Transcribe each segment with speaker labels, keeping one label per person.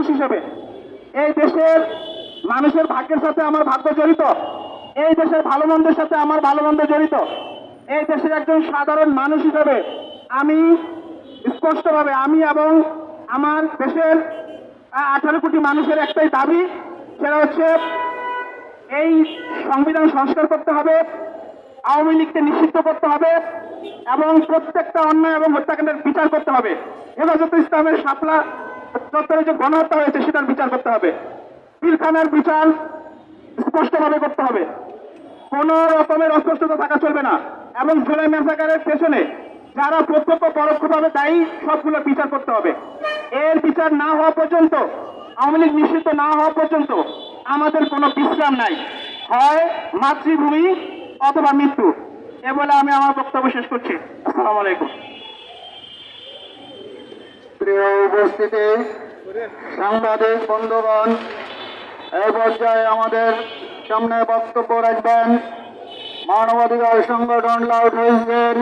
Speaker 1: মানুষ হিসেবে এই দেশের মানুষের ভাগ্যের সাথে আমার ভাগ্য জড়িত, এই দেশের ভালো মন্দের সাথে আমার ভালো মন্দ জড়িত। এই দেশের একজন সাধারণ মানুষ হিসেবে আমি স্পষ্টভাবে আমি এবং আমার দেশের 18 কোটি মানুষের একটাই দাবি, সেটা হচ্ছে এই সংবিধান সংস্কার করতে হবে, আওয়ামী লীগকে নিষিদ্ধ করতে হবে এবং প্রত্যেকটা অন্যায় এবং হত্যাকাণ্ডের বিচার করতে হবে। হেফাজতে ইসলামের শাপলা চত্বরে যে গণহত্যা হয়েছে সেটার বিচার করতে হবে, পিলখানার বিচার স্পষ্টভাবে করতে হবে, কোনো রকমের অস্পষ্টতা থাকা চলবে না এবং জুলাই ম্যাসাকারের পেছনে যারা প্রত্যক্ষ পরোক্ষভাবে দায়ী সবগুলো বিচার করতে হবে। এর বিচার না হওয়া পর্যন্ত, আওয়ামী লীগ নিষিদ্ধ না হওয়া পর্যন্ত আমাদের কোনো বিশ্রাম নাই, হয় মাতৃভূমি অথবা মৃত্যু। এ বলে আমি আমার বক্তব্য শেষ করছি। আসসালামু আলাইকুম।
Speaker 2: প্রিয় উপস্থিতি, সাংবাদিক বন্ধুগণ, এই পর্যায়ে আমাদের সামনে বক্তব্য রাখবেন মানবাধিকার সংগঠন লাউড হাউসের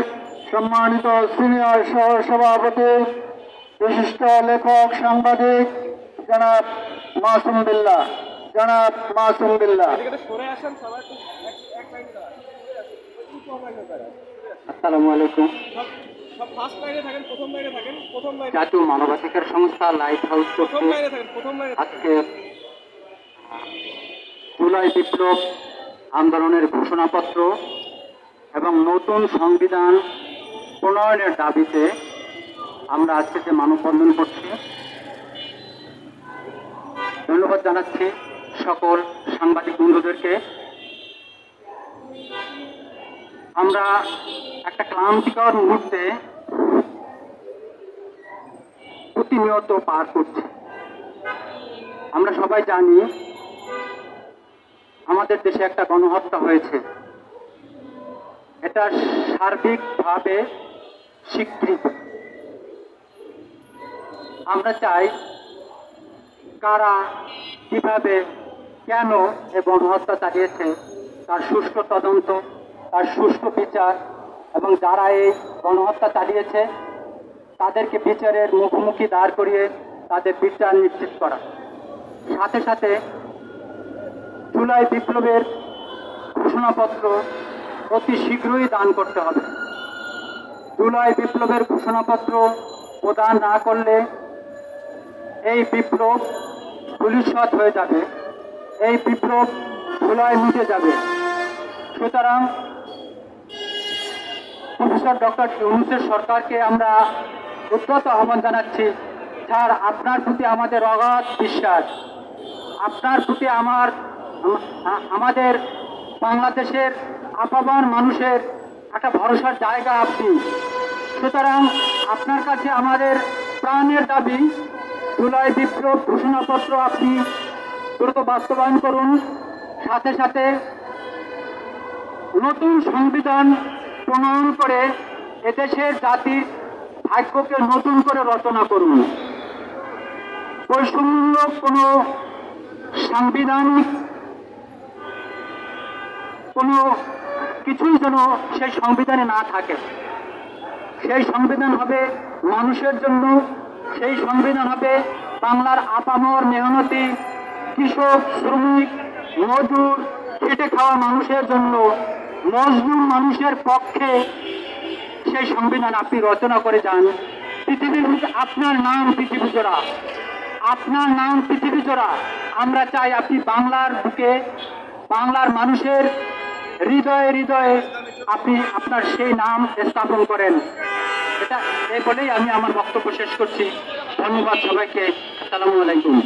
Speaker 2: সম্মানিত সিনিয়র সহ সভাপতি, বিশিষ্ট লেখক সাংবাদিক জনাব মাসুম বিল্লাহ। জনাব মাসুম বিল্লাহ।
Speaker 3: আসসালামু আলাইকুম। জাতীয় মানবাধিকার সংস্থা লাইট হাউস আজকে জুলাই বিপ্লব আন্দোলনের ঘোষণাপত্র এবং নতুন সংবিধান প্রণয়নের দাবিতে আমরা আজকে যে মানববন্ধন করছি, ধন্যবাদ জানাচ্ছি সকল সাংবাদিক বন্ধুদেরকে। আমরা একটা ক্লান্তিকর মুহূর্তে প্রতিনিয়ত পার করছি। আমরা সবাই জানি আমাদের দেশে একটা গণহত্যা হয়েছে, এটা সার্বিকভাবে স্বীকৃত। আমরা চাই কারা, কিভাবে, কেন এই গণহত্যা চালিয়েছে তার সুষ্ঠু তদন্ত, তার সুষ্ঠু বিচার এবং যারা এই গণহত্যা চালিয়েছে তাদেরকে বিচারের মুখোমুখি দাঁড় করিয়ে তাদের বিচার নিশ্চিত করা। সাথে সাথে জুলাই বিপ্লবের ঘোষণাপত্র অতি শীঘ্রই দান করতে হবে। জুলাই বিপ্লবের ঘোষণাপত্র প্রদান না করলে এই বিপ্লব ধূলিসাৎ হয়ে যাবে, এই বিপ্লব ধুলায় মিটে যাবে। সুতরাং প্রফেসর ডক্টর ইউনূসের সরকারকে আমরা উদ্যত আহ্বান জানাচ্ছি, স্যার আপনার প্রতি আমাদের অগাধ বিশ্বাস, আপনার প্রতি আমাদের বাংলাদেশের আপামর মানুষের একটা ভরসার জায়গা আপনি। সুতরাং আপনার কাছে আমাদের প্রাণের দাবি, জুলাই বিপ্লব ঘোষণাপত্র আপনি দ্রুত বাস্তবায়ন করুন। সাথে সাথে নতুন সংবিধান প্রণয়ন করে এদেশের জাতির ভাগ্যকে নতুন করে রচনা করুন। বৈষম্যমূলক কোনো সাংবিধানিক কোনো কিছুই যেন সেই সংবিধানে না থাকে। সেই সংবিধান হবে মানুষের জন্য, সেই সংবিধান হবে বাংলার আপামর মেহনতি কৃষক, শ্রমিক, মজুর, খেটে খাওয়া মানুষের জন্য, মজলুম মানুষের পক্ষে সেই সংবিধান আপনি রচনা করে যান। পৃথিবীর আপনার নাম পৃথিবী জোড়া, আপনার নাম পৃথিবী জোড়া। আমরা চাই আপনি বাংলার বুকে, বাংলার মানুষের হৃদয়ে হৃদয়ে আপনি আপনার সেই নাম স্থাপন করেন। এটা এই বলেই আমি আমার বক্তব্য শেষ করছি। ধন্যবাদ সবাইকে। আসসালামু আলাইকুম।